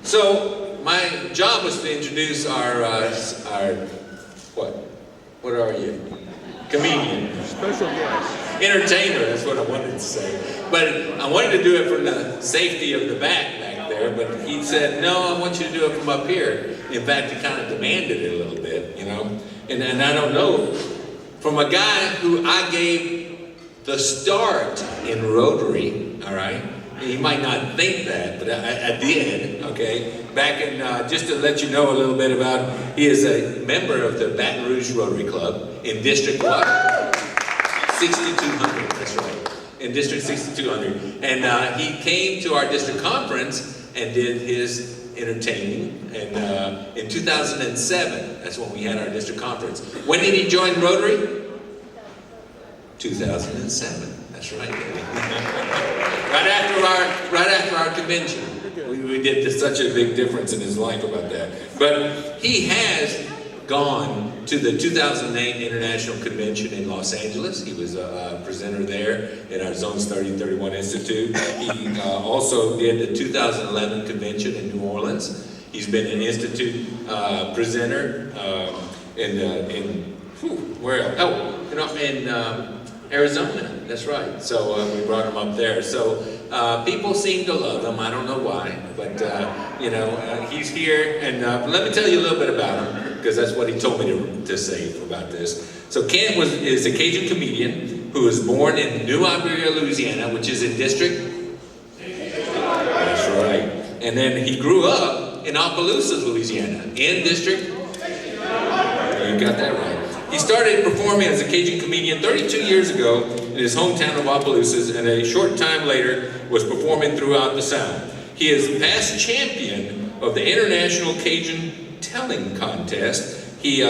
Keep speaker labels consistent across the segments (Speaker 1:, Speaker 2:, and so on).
Speaker 1: So my job was to introduce our what are you? Comedian.
Speaker 2: Special guest.
Speaker 1: Entertainer, that's what I wanted to say. But I wanted to do it from the safety of the back there, but he said, no, I want you to do it from up here. In fact, he kind of demanded it a little bit, you know. And I don't know, from a guy who I gave the start in Rotary, all right? He might not think that, but I did, okay? Back in, just to let you know a little bit about, he is a member of the Baton Rouge Rotary Club in District what? 6200, that's right. In District 6200. And he came to our district conference and did his entertaining. And in 2007, that's when we had our district conference. When did he join Rotary? 2007, that's right. right after our convention. We did such a big difference in his life about that. But he has gone to the 2008 International Convention in Los Angeles. He was a presenter there in our Zones 30-31 Institute. He also did the 2011 convention in New Orleans. He's been an institute presenter where else? Oh, in Arizona. That's right. So we brought him up there. So people seem to love him. I don't know why, but he's here. And let me tell you a little bit about him, because that's what he told me to say about this. So Kent is a Cajun comedian who was born in New Iberia, Louisiana, which is in District. That's right. And then he grew up in Opelousas, Louisiana, in District. You got that right. He started performing as a Cajun comedian 32 years ago in his hometown of Opelousas, and a short time later was performing throughout the South. He is past champion of the International Cajun Telling Contest. He,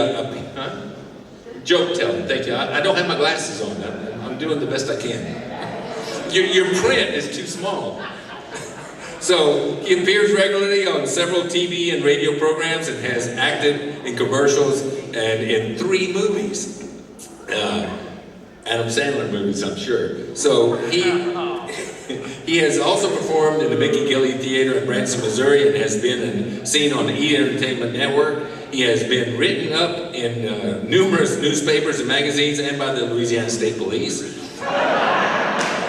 Speaker 1: joke telling, thank you. I don't have my glasses on. I'm doing the best I can. Your print is too small. So he appears regularly on several TV and radio programs and has acted in commercials and in 3 movies. Adam Sandler movies, I'm sure. So he has also performed in the Mickey Gilley Theater in Branson, Missouri, and has been seen on the E! Entertainment Network. He has been written up in numerous newspapers and magazines and by the Louisiana State Police.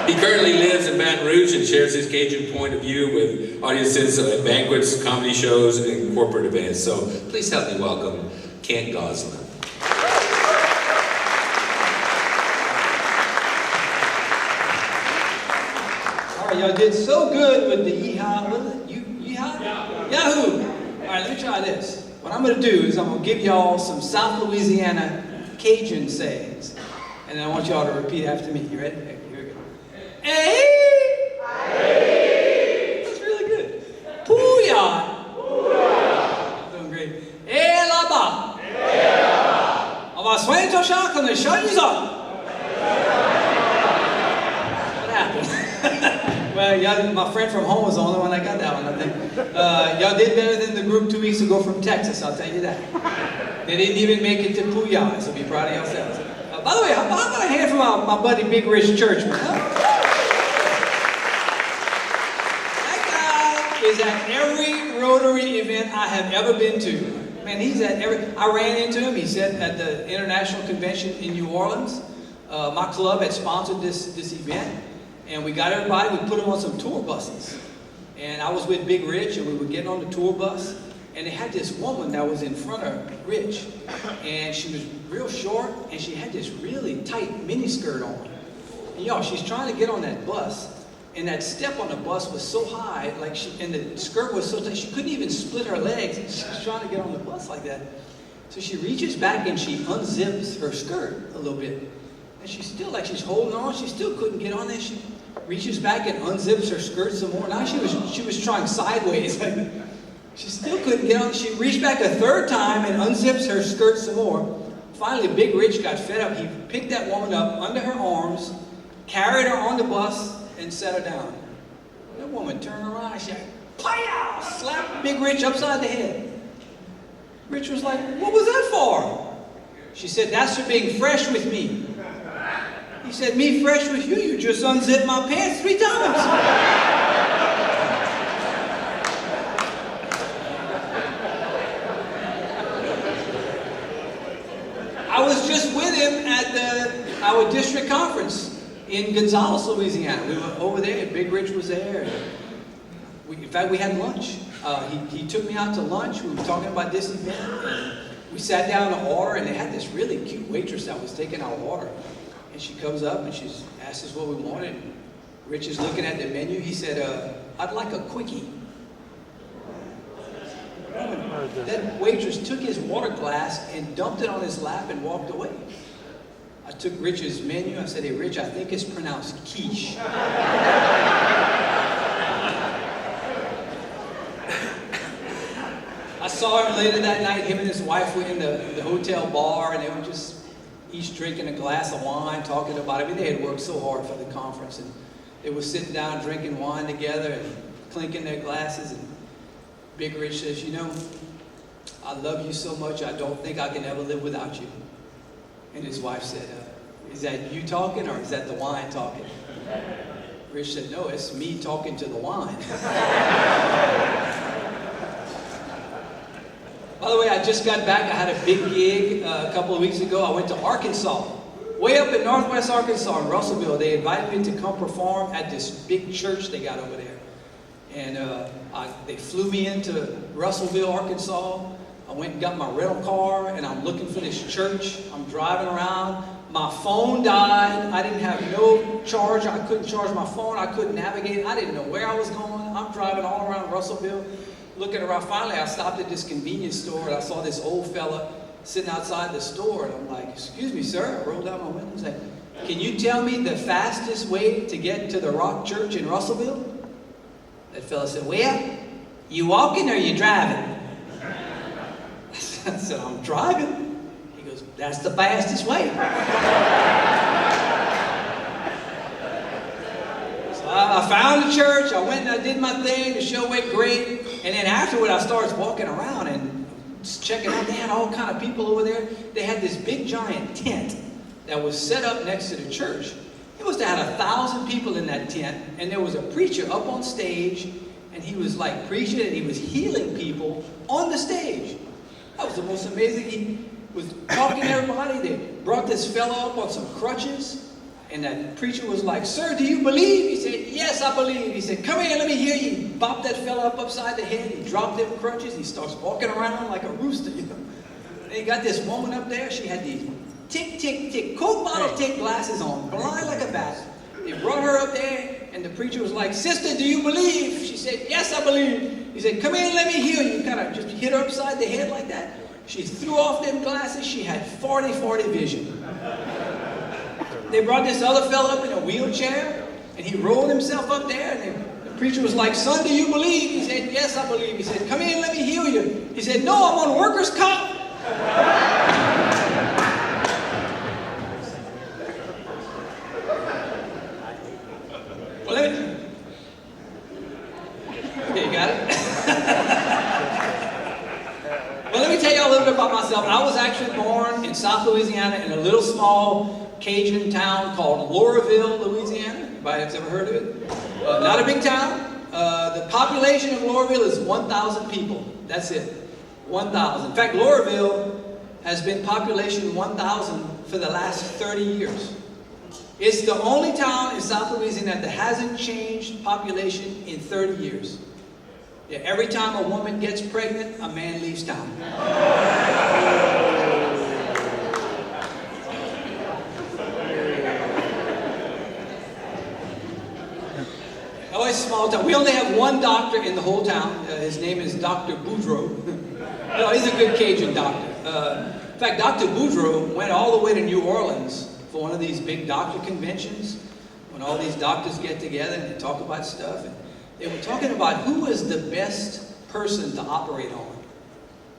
Speaker 1: He currently lives in Baton Rouge and shares his Cajun point of view with audiences at banquets, comedy shows, and corporate events. So please help me welcome Kent Gonsoulin.
Speaker 3: All right, y'all did so good with the yeehaw. What is it? Yeehaw? Yahoo! All right, let me try this. What I'm going to do is I'm going to give y'all some South Louisiana Cajun sayings. And then I want y'all to repeat after me. You ready? Okay, here we go. Hey! Hey! That's really good. Pouya! Pouya! Doing great. Eh là-bas! Eh là-bas! On va soigner ton chat comme le chat du zoo. What happened? Well, y'all, my friend from home was the only one that got that one, I think. Y'all did better than the group 2 weeks ago from Texas, I'll tell you that. They didn't even make it to Pouya, so be proud of yourselves. By the way, how about a hand for my buddy Big Rich Churchman? Huh? That guy is at every Rotary event I have ever been to. Man, he's at every... I ran into him. He said at the International Convention in New Orleans. My club had sponsored this event. And we got everybody, we put them on some tour buses. And I was with Big Rich, and we were getting on the tour bus. And they had this woman that was in front of Rich. And she was real short, and she had this really tight mini skirt on. And y'all, she's trying to get on that bus. And that step on the bus was so high, and the skirt was so tight, she couldn't even split her legs. She was trying to get on the bus like that. So she reaches back and she unzips her skirt a little bit. And she's still, like she's holding on, she still couldn't get on there. She reaches back and unzips her skirt some more. Now she was trying sideways. She still couldn't get on. She reached back a 3rd time and unzips her skirt some more. Finally, Big Rich got fed up. He picked that woman up under her arms, carried her on the bus, and set her down. That woman turned around and she "Pow!" slapped Big Rich upside the head. Rich was like, "What was that for?" She said, "That's for being fresh with me." He said, "Me fresh with you? You just unzipped my pants 3 times. out-of-district conference in Gonzales, Louisiana. We went over there, and Big Rich was there. And in fact, we had lunch. He took me out to lunch. We were talking about this event. And we sat down to order, and they had this really cute waitress that was taking our order. And she comes up, and she asked us what we wanted. And Rich is looking at the menu. He said, I'd like a quickie. That waitress took his water glass and dumped it on his lap and walked away. I took Rich's menu. I said, hey, Rich, I think it's pronounced quiche. I saw him later that night. Him and his wife were in the hotel bar, and they were just each drinking a glass of wine, talking about it. I mean, they had worked so hard for the conference, and they were sitting down drinking wine together and clinking their glasses. And Big Rich says, you know, I love you so much, I don't think I can ever live without you. And his wife said, is that you talking, or is that the wine talking? Rich said, no, it's me talking to the wine. By the way, I just got back. I had a big gig a couple of weeks ago. I went to Arkansas. Way up in northwest Arkansas, in Russellville. They invited me to come perform at this big church they got over there. And they flew me into Russellville, Arkansas. I went and got my rental car, and I'm looking for this church. I'm driving around. My phone died. I didn't have no charge. I couldn't charge my phone. I couldn't navigate. I didn't know where I was going. I'm driving all around Russellville, looking around. Finally, I stopped at this convenience store, and I saw this old fella sitting outside the store. And I'm like, excuse me, sir. I rolled down my window and said, can you tell me the fastest way to get to the Rock Church in Russellville? That fella said, well, you walking or you driving? I said, I'm driving. He goes, that's the fastest way. So I found the church. I went and I did my thing. The show went great. And then afterward, I started walking around and just checking out. They had all kind of people over there. They had this big giant tent that was set up next to the church. It must have had 1,000 people in that tent, and there was a preacher up on stage, and he was like preaching, and he was healing people on the stage. That was the most amazing. He was talking to everybody. They brought this fellow up on some crutches, and that preacher was like, sir, do you believe? He said, yes, I believe. He said, come here, let me hear you. He bopped that fellow up upside the head. He dropped them crutches. He starts walking around like a rooster, you know. And he got this woman up there. She had these tick, tick, tick, Coke bottle tick glasses on, blind like a bat. They brought her up there, and the preacher was like, sister, do you believe? She said, yes, I believe. He said, come here and let me hear you. Kind of just hit her upside the head like that. She threw off them glasses. She had 40-40 vision. They brought this other fella up in a wheelchair, and he rolled himself up there, and the preacher was like, son, do you believe? He said, yes, I believe. He said, come here and let me heal you. He said, no, I'm on workers' comp. Well, okay, you got it? Well, let me tell you a little bit about myself. I was actually born in South Louisiana in a little small Cajun town called Laurelville, Louisiana. Anybody has ever heard of it? Not a big town. The population of Laurelville is 1,000 people. That's it. 1,000. In fact, Laurelville has been population 1,000 for the last 30 years. It's the only town in South Louisiana that hasn't changed population in 30 years. Yeah, every time a woman gets pregnant, a man leaves town. Oh, it's a small town. We only have one doctor in the whole town. His name is Dr. Boudreaux. No, he's a good Cajun doctor. In fact, Dr. Boudreaux went all the way to New Orleans for one of these big doctor conventions, when all these doctors get together and they talk about stuff. And they were talking about who is the best person to operate on.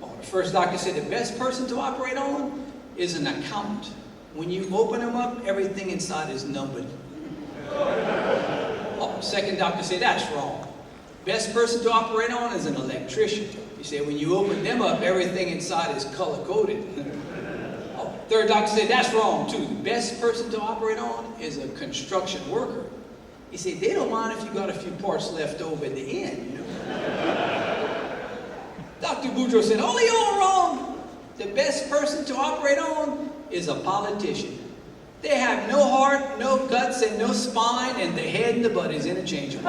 Speaker 3: Well, the first doctor said the best person to operate on is an accountant. When you open them up, everything inside is numbered. Oh, the second doctor said that's wrong. Best person to operate on is an electrician. He said when you open them up, everything inside is color-coded. Third doctor said, that's wrong too. The best person to operate on is a construction worker. He said, they don't mind if you got a few parts left over at the end, you know. Dr. Boudreaux said, oh, you're all wrong. The best person to operate on is a politician. They have no heart, no guts, and no spine, and the head and the butt is interchangeable.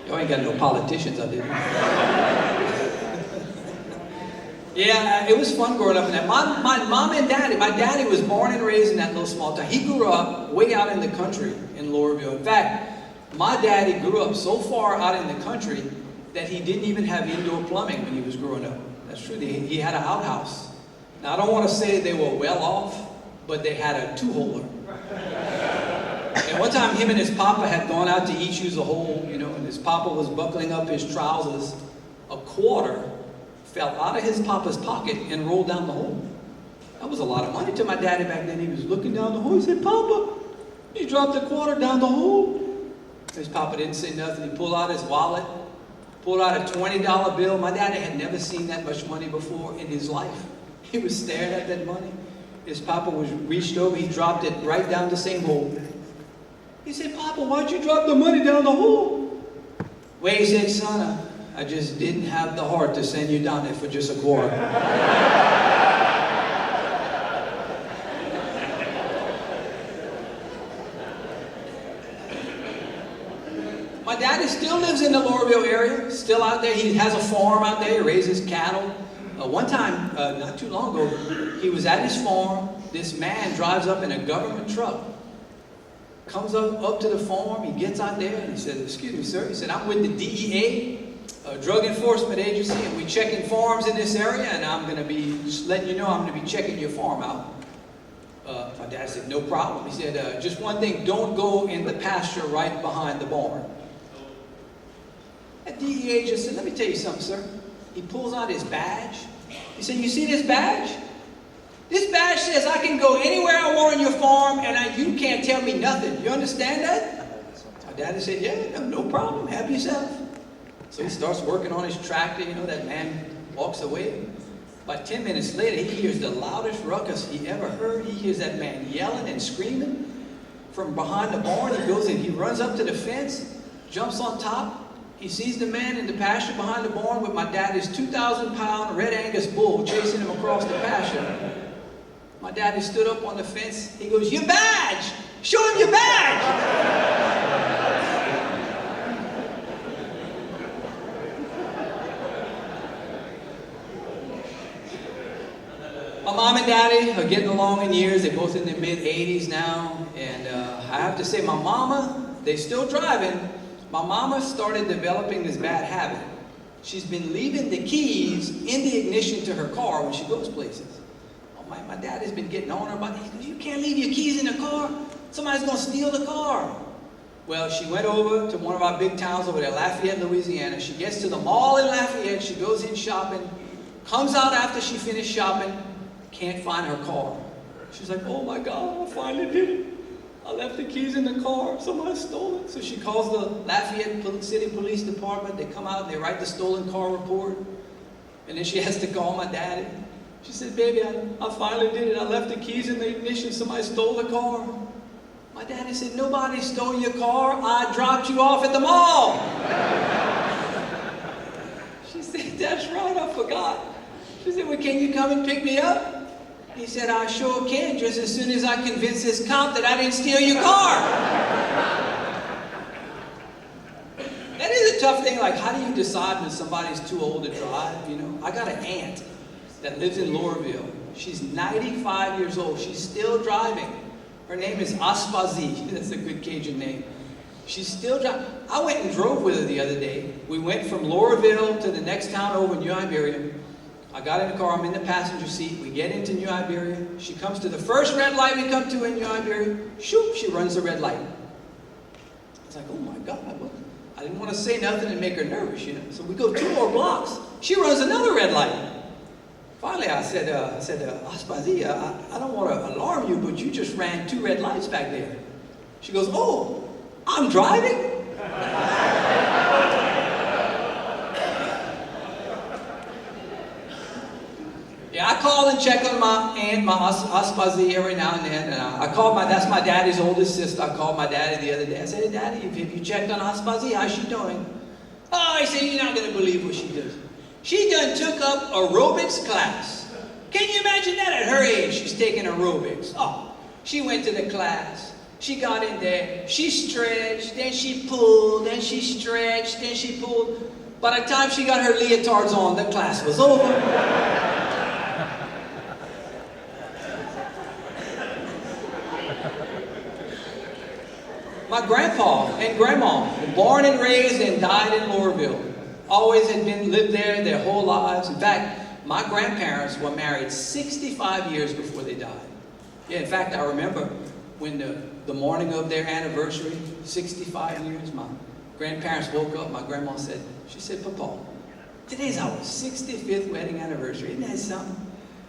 Speaker 3: Y'all ain't got no politicians out there. Yeah, it was fun growing up in that. My mom and daddy, my daddy was born and raised in that little small town. He grew up way out in the country in Laurelville. In fact, my daddy grew up so far out in the country that he didn't even have indoor plumbing when he was growing up. That's true. He had an outhouse. Now, I don't want to say they were well off, but they had a two-holer. And one time, him and his papa had gone out to each use a hole, and his papa was buckling up his trousers. A quarter fell out of his papa's pocket and rolled down the hole. That was a lot of money to my daddy back then. He was looking down the hole. He said, "Papa, you dropped a quarter down the hole." His papa didn't say nothing. He pulled out his wallet, pulled out a $20 bill. My daddy had never seen that much money before in his life. He was staring at that money. His papa was reached over. He dropped it right down the same hole. He said, "Papa, why'd you drop the money down the hole?" Well, he said, "Son, I just didn't have the heart to send you down there for just a quarter." My daddy still lives in the Laurelville area, still out there. He has a farm out there, he raises cattle. One time, not too long ago, he was at his farm. This man drives up in a government truck, comes up to the farm, he gets out there, and he says, "Excuse me, sir." He said, "I'm with the DEA, Drug Enforcement Agency, and we checking farms in this area, and I'm going to be just letting you know I'm going to be checking your farm out." My dad said, "No problem." He said, "Just one thing, don't go in the pasture right behind the barn." That DEA agent said, "Let me tell you something, sir." He pulls out his badge. He said, "You see this badge? This badge says I can go anywhere I want on your farm, and you can't tell me nothing. You understand that?" My daddy said, "Yeah, no problem. Help yourself." So he starts working on his tractor. That man walks away. About 10 minutes later, he hears the loudest ruckus he ever heard. He hears that man yelling and screaming from behind the barn. He goes and he runs up to the fence, jumps on top. He sees the man in the pasture behind the barn with my daddy's 2,000-pound Red Angus bull chasing him across the pasture. My daddy stood up on the fence. He goes, "Your badge! Show him your badge!" My mom and daddy are getting along in years. They're both in their mid-80s now. And I have to say, my mama, they're still driving. My mama started developing this bad habit. She's been leaving the keys in the ignition to her car when she goes places. My dad has been getting on her about it. He goes, "You can't leave your keys in the car. Somebody's going to steal the car." Well, she went over to one of our big towns over there, Lafayette, Louisiana. She gets to the mall in Lafayette. She goes in shopping, comes out after she finished shopping, can't find her car. She's like, "Oh my God, I finally did it. I left the keys in the car. Somebody stole it." So she calls the Lafayette City Police Department. They come out, they write the stolen car report. And then she has to call my daddy. She said, "Baby, I finally did it. I left the keys in the ignition. Somebody stole the car." My daddy said, "Nobody stole your car. I dropped you off at the mall." She said, "That's right, I forgot." She said, "Well, can you come and pick me up?" He said, "I sure can, just as soon as I convince this cop that I didn't steal your car." That is a tough thing. Like, how do you decide when somebody's too old to drive? I got an aunt that lives in Laurelville. She's 95 years old. She's still driving. Her name is Aspazi. That's a good Cajun name. She's still driving. I went and drove with her the other day. We went from Laurelville to the next town over, New Iberia. I got in the car. I'm in the passenger seat. We get into New Iberia. She comes to the first red light we come to in New Iberia. Shoop, she runs the red light. I was like, "Oh my God." I didn't want to say nothing and make her nervous, So we go 2 more blocks. She runs another red light. Finally, I said, "Aspazi, I don't want to alarm you, but you just ran 2 red lights back there." She goes, "Oh, I'm driving?" Yeah, I call and check on my aunt, my Aspazi, every now and then. And that's my daddy's oldest sister. I called my daddy the other day. I said, "Hey, Daddy, have you checked on Aspazi? How's she doing?" "Oh," he said, "You're not going to believe what she does." She done took up aerobics class. Can you imagine that at her age? She's taking aerobics. Oh, she went to the class. She got in there. She stretched, then she pulled, then she stretched, then she pulled. By the time she got her leotards on, the class was over. My grandpa and grandma were born and raised and died in Lowerville. Always had lived there their whole lives. In fact, my grandparents were married 65 years before they died. Yeah, in fact, I remember when the morning of their anniversary, 65 years, my grandparents woke up. My grandma said, Papa, today's our 65th wedding anniversary. Isn't that something?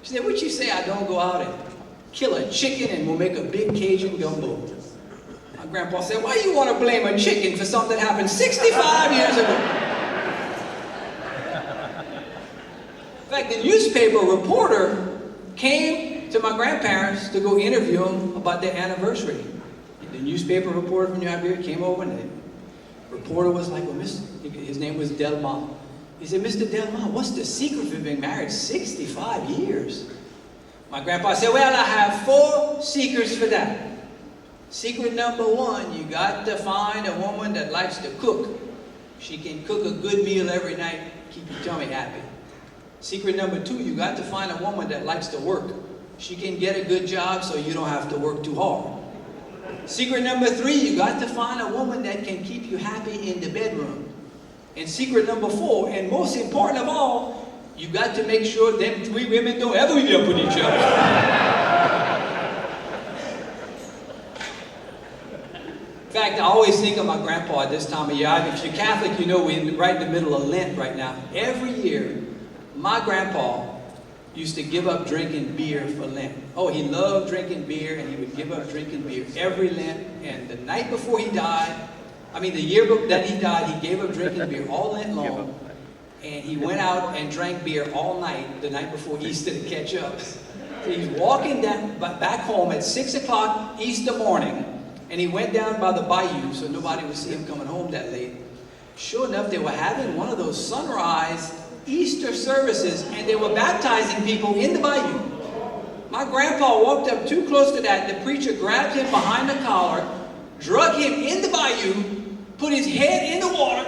Speaker 3: She said, what you say I don't go out and kill a chicken and we'll make a big Cajun gumbo? My grandpa said, why do you want to blame a chicken for something that happened 65 years ago? In fact, the newspaper reporter came to my grandparents to go interview them about their anniversary. The newspaper reporter from New Iberia came over and the reporter was like, well, his name was Delma. He said, Mr. Delma, what's the secret for being married 65 years? My grandpa said, well, I have 4 secrets for that. Secret number 1, you got to find a woman that likes to cook. She can cook a good meal every night, keep your tummy happy. Secret number 2, you got to find a woman that likes to work. She can get a good job so you don't have to work too hard. Secret number 3, you got to find a woman that can keep you happy in the bedroom. And secret number 4, and most important of all, you got to make sure them 3 women don't ever meet up with each other. In fact, I always think of my grandpa at this time of year. If you're Catholic, you know we're right in the middle of Lent right now. Every year, my grandpa used to give up drinking beer for Lent. Oh, he loved drinking beer, and he would give up drinking beer every Lent. And the night before he died, the year that he died, he gave up drinking beer all Lent long. And he went out and drank beer all night, the night before Easter to catch up. So he's walking back home at 6 o'clock Easter morning. And he went down by the bayou so nobody would see him coming home that late. Sure enough, they were having one of those sunrise Easter services, and they were baptizing people in the bayou. My grandpa walked up too close to that. The preacher grabbed him behind the collar, drug him in the bayou, put his head in the water,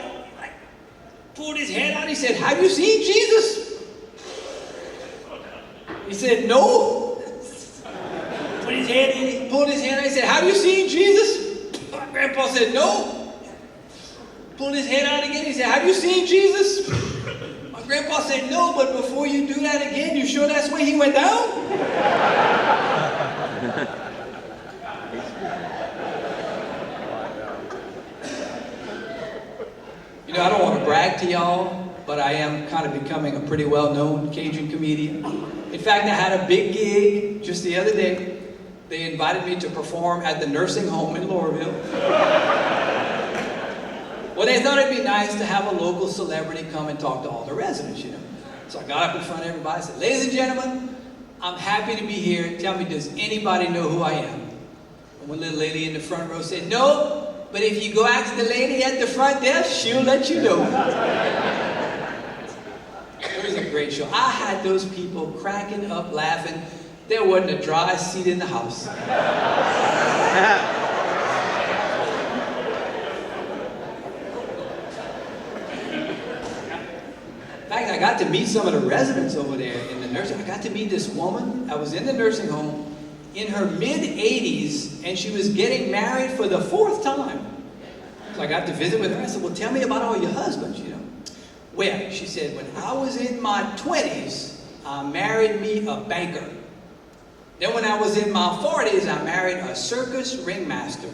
Speaker 3: pulled his head out. He said, have you seen Jesus? He said, no. Put his head in, he pulled his head out. He said, have you seen Jesus? My grandpa said, no. Pulled his head out again. He said, have you seen Jesus? My grandpa said, no, but before you do that again, you sure that's where he went down? I don't want to brag to y'all, but I am kind of becoming a pretty well-known Cajun comedian. In fact, I had a big gig just the other day. They invited me to perform at the nursing home in Lowerville. Well, they thought it'd be nice to have a local celebrity come and talk to all the residents, So I got up in front of everybody and said, ladies and gentlemen, I'm happy to be here. Tell me, does anybody know who I am? And one little lady in the front row said, no, but if you go ask the lady at the front desk, she'll let you know. It was a great show. I had those people cracking up laughing. There wasn't a dry seat in the house. In fact, I got to meet some of the residents over there in the nursing. I got to meet this woman. I was in the nursing home in her mid-80s, and she was getting married for the 4th time. So I got to visit with her. I said, well, tell me about all your husbands, Well, she said, when I was in my 20s, I married me a banker. Then when I was in my 40s, I married a circus ringmaster.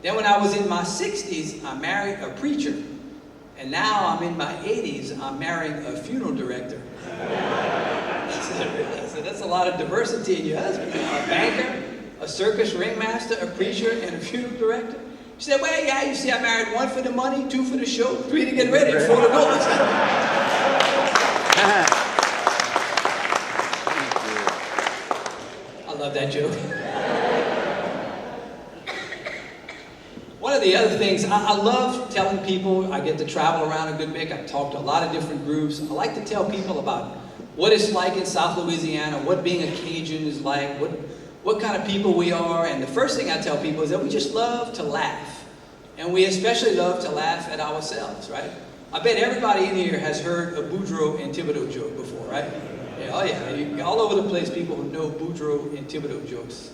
Speaker 3: Then when I was in my 60s, I married a preacher. And now I'm in my 80s, I'm marrying a funeral director. I said, that's a lot of diversity in your husband. A banker, a circus ringmaster, a preacher, and a funeral director. She said, well, yeah, you see, I married 1 for the money, 2 for the show, 3 to get ready, 4 to go. I love that joke. One of of the other things, I love telling people. I get to travel around a good bit. I talk to a lot of different groups. I like to tell people about what it's like in South Louisiana, what being a Cajun is like, what kind of people we are. And the first thing I tell people is that we just love to laugh. And we especially love to laugh at ourselves, right? I bet everybody in here has heard a Boudreaux and Thibodeau joke before, right? Yeah, oh yeah, all over the place people know Boudreaux and Thibodeau jokes.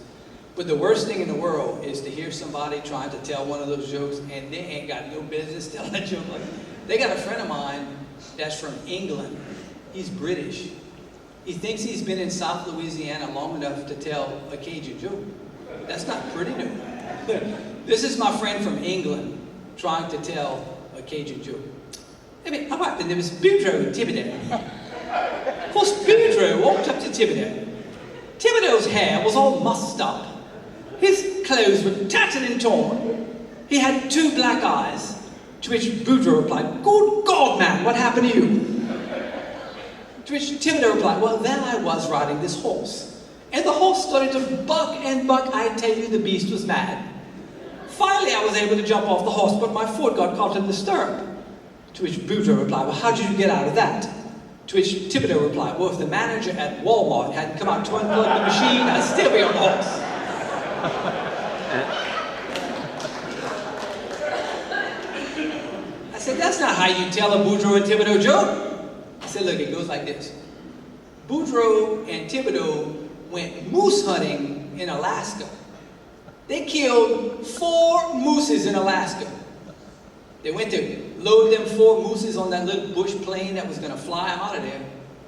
Speaker 3: But the worst thing in the world is to hear somebody trying to tell one of those jokes and they ain't got no business telling that joke. Like, they got a friend of mine that's from England. He's British. He thinks he's been in South Louisiana long enough to tell a Cajun joke. That's not pretty new. This is my friend from England trying to tell a Cajun joke. I mean, how about there was Boudreaux and Thibodeau. Of course, Boudreaux walked up to Thibodeau. Thibodeau's hair was all mussed up. His clothes were tattered and torn. He had 2 black eyes, to which Boudreaux replied, "Good God, man, what happened to you?" To which Thibodeau replied, "Well, then I was riding this horse, and the horse started to buck and buck. I tell you, the beast was mad. Finally, I was able to jump off the horse, but my foot got caught in the stirrup." To which Boudreaux replied, "Well, how did you get out of that?" To which Thibodeau replied, "Well, if the manager at Walmart hadn't come out to unplug the machine, I'd still be on the horse." I said, "That's not how you tell a Boudreaux and Thibodeau joke." I said, "Look, it goes like this. Boudreaux and Thibodeau went moose hunting in Alaska. They killed 4 mooses in Alaska. They went to load them 4 mooses on that little bush plane that was going to fly them out of there.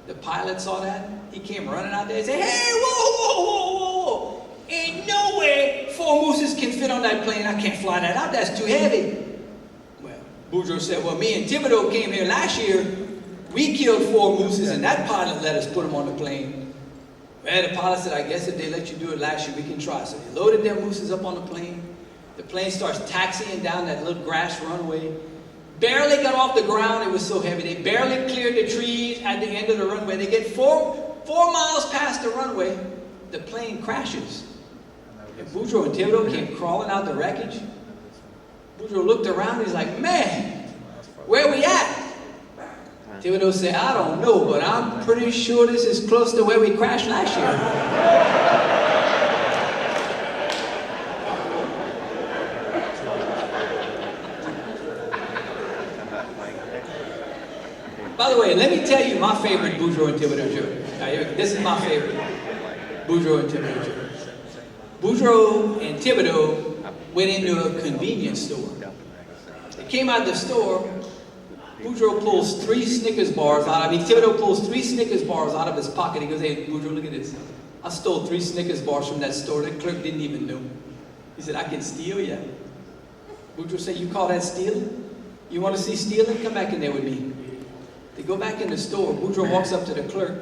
Speaker 3: The pilot saw that. He came running out there and said, 'Hey, whoa, whoa, whoa, whoa. Ain't no way 4 mooses can fit on that plane. I can't fly that out. That's too heavy.' Well, Boudreaux said, 'Well, me and Thibodeau came here last year. We killed 4 mooses, and that pilot let us put them on the plane.' Well, the pilot said, 'I guess if they let you do it last year, we can try.' So they loaded their mooses up on the plane. The plane starts taxiing down that little grass runway. Barely got off the ground, it was so heavy. They barely cleared the trees at the end of the runway. They get 4 miles past the runway, the plane crashes. And Boudreaux and Thibodeau came crawling out the wreckage. Boudreaux looked around, he's like, 'Man, where we at?' Thibodeau said, 'I don't know, but I'm pretty sure this is close to where we crashed last year.'" By the way, let me tell you my favorite Boudreaux and Thibodeau joke. Now, this is my favorite Boudreaux and Thibodeau joke. Boudreaux and Thibodeau went into a convenience store. They came out of the store. Boudreaux pulls 3 Snickers bars out. Thibodeau pulls 3 Snickers bars out of his pocket. He goes, "Hey, Boudreaux, look at this. I stole 3 Snickers bars from that store. The clerk didn't even know." He said, "I can steal, yeah." Boudreaux said, "You call that stealing? You want to see stealing? Come back in there with me." They go back in the store. Boudreaux walks up to the clerk.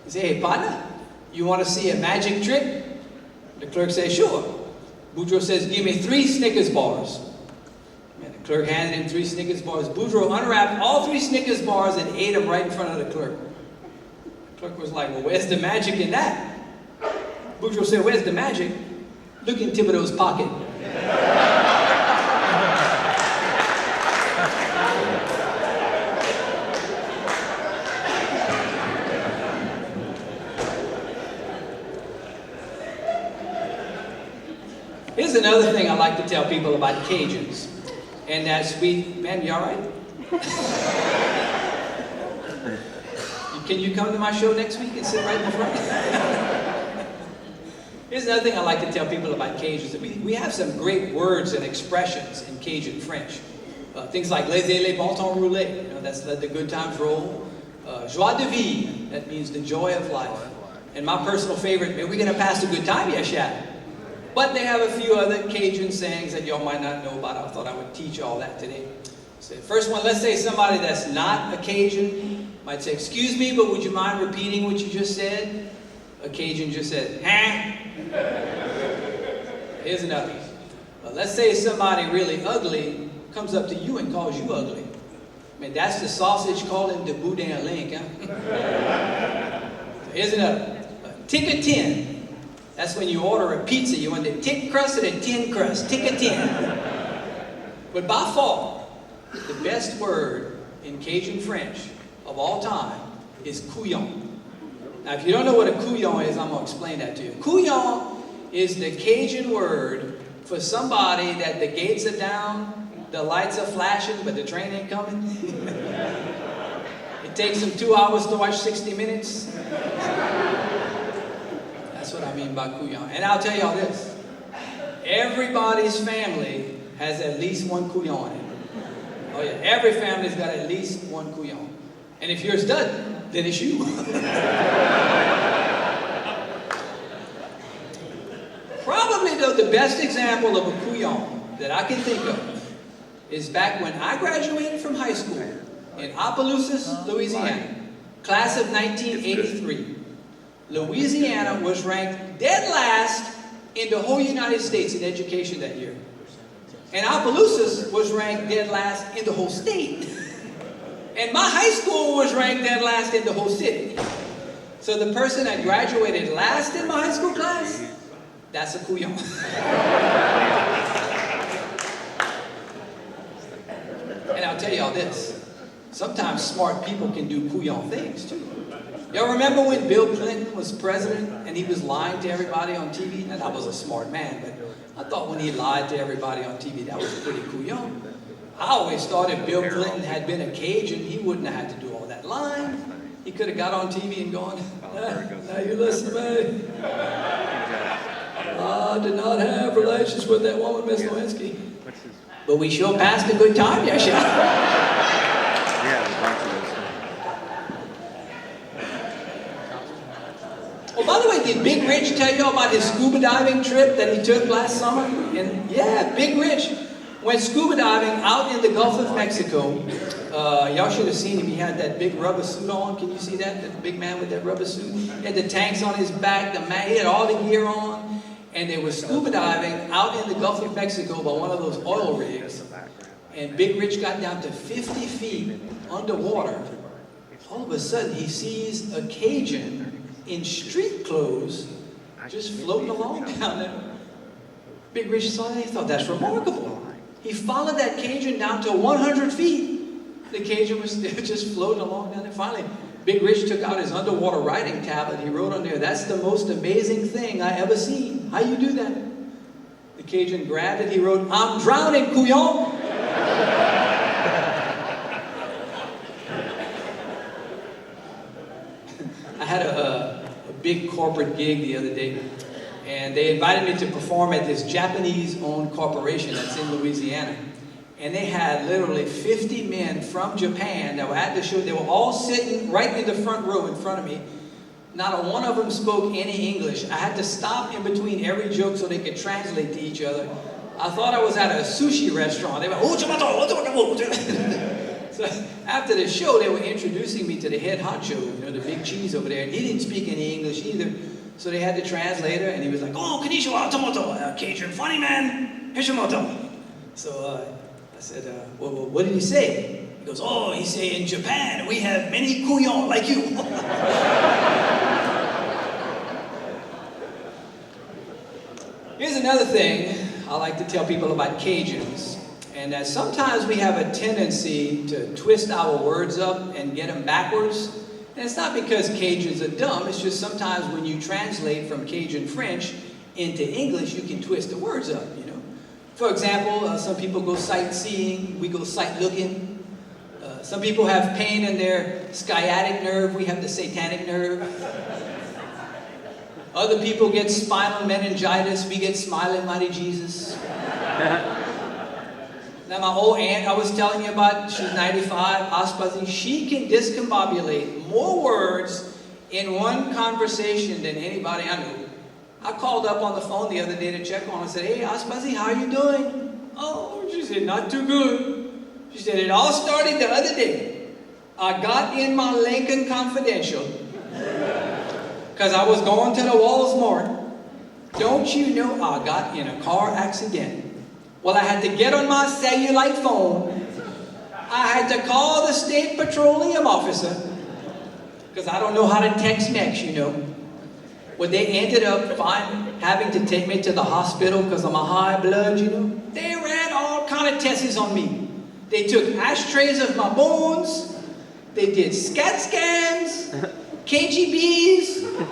Speaker 3: He says, "Hey, partner, you want to see a magic trick?" The clerk says, "Sure." Boudreaux says, "Give me 3 Snickers bars." And the clerk handed him 3 Snickers bars. Boudreaux unwrapped all 3 Snickers bars and ate them right in front of the clerk. The clerk was like, "Well, where's the magic in that?" Boudreaux said, "Where's the magic? Look in Thibodeau's pocket." Here's another thing I like to tell people about Cajuns, and that's ma'am, you all right? Can you come to my show next week and sit right in the front? Here's another thing I like to tell people about Cajuns. We have some great words and expressions in Cajun French. Things like laissez les bon temps rouler, that's let the good times roll. Joie de vivre, that means the joy of life. And my personal favorite, we're going to pass a good time, yes, Shat. But they have a few other Cajun sayings that y'all might not know about. I thought I would teach y'all that today. So the first one, let's say somebody that's not a Cajun might say, "Excuse me, but would you mind repeating what you just said?" A Cajun just said, "Huh?" Here's another. Let's say somebody really ugly comes up to you and calls you ugly. That's the sausage calling the boudin link, huh? Here's another. Tick a 10. That's when you order a pizza. You want the thick crust and a thin crust. Tick a 10. But by far, the best word in Cajun French of all time is couillon. Now, if you don't know what a couillon is, I'm going to explain that to you. Couillon is the Cajun word for somebody that the gates are down, the lights are flashing, but the train ain't coming. It takes them 2 hours to watch 60 Minutes. That's what I mean by couillon. And I'll tell y'all this. Everybody's family has at least one couillon in it. Oh yeah, every family's got at least one couillon. And if yours doesn't, then it's you. Probably though, the best example of a couillon that I can think of is back when I graduated from high school in Opelousas, Louisiana, class of 1983. Louisiana was ranked dead last in the whole United States in education that year. And Opelousas was ranked dead last in the whole state. And my high school was ranked dead last in the whole city. So the person that graduated last in my high school class, that's a couillon. And I'll tell y'all this. Sometimes smart people can do couillon things too. Y'all remember when Bill Clinton was president and he was lying to everybody on TV? Now that was a smart man, but I thought when he lied to everybody on TV, that was pretty couillon. I always thought if Bill Clinton had been a Cajun, he wouldn't have had to do all that lying. He could have got on TV and gone, now you listen to me. I did not have relations with that woman, Miss Lewinsky. But we sure passed a good time, yes, Oh, by the way, did Big Rich tell you about his scuba diving trip that he took last summer? And yeah, Big Rich went scuba diving out in the Gulf of Mexico. Y'all should have seen him. He had that big rubber suit on. Can you see that? The big man with that rubber suit. He had the tanks on his back. He had all the gear on. And they were scuba diving out in the Gulf of Mexico by one of those oil rigs. And Big Rich got down to 50 feet underwater. All of a sudden, he sees a Cajun in street clothes, just floating along down there. Big Rich saw that, he thought, that's remarkable. He followed that Cajun down to 100 feet. The Cajun was just floating along down there. Finally, Big Rich took out his underwater writing tablet. He wrote on there, "That's the most amazing thing I ever seen. How you do that?" The Cajun grabbed it, he wrote, "I'm drowning, couillon." I had a big corporate gig the other day, and they invited me to perform at this Japanese-owned corporation that's in Louisiana. And they had literally 50 men from Japan that were at the show. They were all sitting right in the front row in front of me. Not a one of them spoke any English. I had to stop in between every joke so they could translate to each other. I thought I was at a sushi restaurant. They were, so after the show, they were introducing me to the head honcho, you know, the big cheese over there. And he didn't speak any English either. So they had the translator, and he was like, "Oh, konnichiwa, tomoto, Cajun, funny man, hishimoto." So I said, well, what did he say? He goes, "Oh, he said, in Japan, we have many couillons like you." Here's another thing I like to tell people about Cajuns, and that sometimes we have a tendency to twist our words up and get them backwards. And it's not because Cajuns are dumb, it's just sometimes when you translate from Cajun French into English, you can twist the words up, you know. For example, some people go sightseeing, we go sight looking. Some people have pain in their sciatic nerve, we have the satanic nerve. Other people get spinal meningitis, we get smiling mighty Jesus. Now my old aunt I was telling you about, she's 95, Aspazi, she can discombobulate more words in one conversation than anybody I know. I called up on the phone the other day to check on her. I said, "Hey, Aspazi, how are you doing?" "Oh," she said, "not too good." She said, "It all started the other day. I got in my Lincoln Confidential because I was going to the Walmart. Don't you know I got in a car accident? Well, I had to get on my cellulite phone. I had to call the state petroleum officer because I don't know how to Tex-Mex, you know. Well, they ended up having to take me to the hospital because of my high blood, you know. They ran all kind of tests on me. They took ashtrays of my bones. They did SCAT scans, KGBs.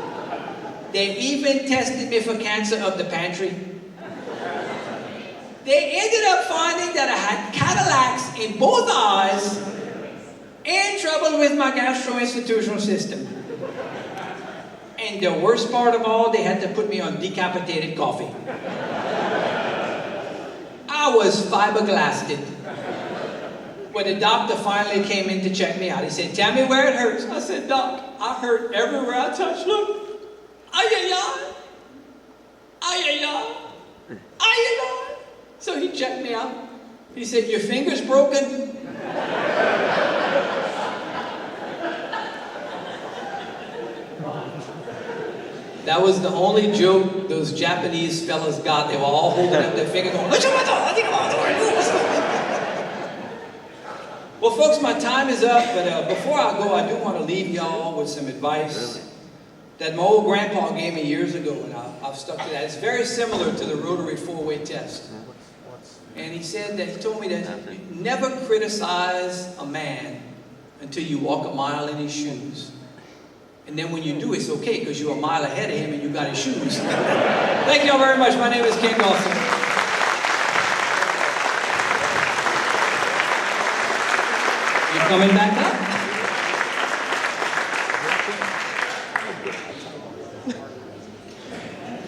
Speaker 3: They even tested me for cancer of the pantry. They ended up finding that I had cataracts in both eyes and trouble with my gastrointestinal system. And the worst part of all, they had to put me on decapitated coffee. I was fiberglassed. When the doctor finally came in to check me out, he said, "Tell me where it hurts." I said, "Doc, I hurt everywhere I touch. Look. Ay-ay-ay. Ay-ay-ay. Ay-ay-ay." So he checked me out. He said, "Your finger's broken." That was the only joke those Japanese fellas got. They were all holding up their finger going, well, folks, my time is up, but before I go, I do want to leave y'all with some advice that my old grandpa gave me years ago, and I've stuck to that. It's very similar to the rotary four-way test. And he told me that you never criticize a man until you walk a mile in his shoes. And then when you do, it's okay because you're a mile ahead of him and you got his shoes. Thank y'all very much. My name is Ken Gonsoulin. You coming back up?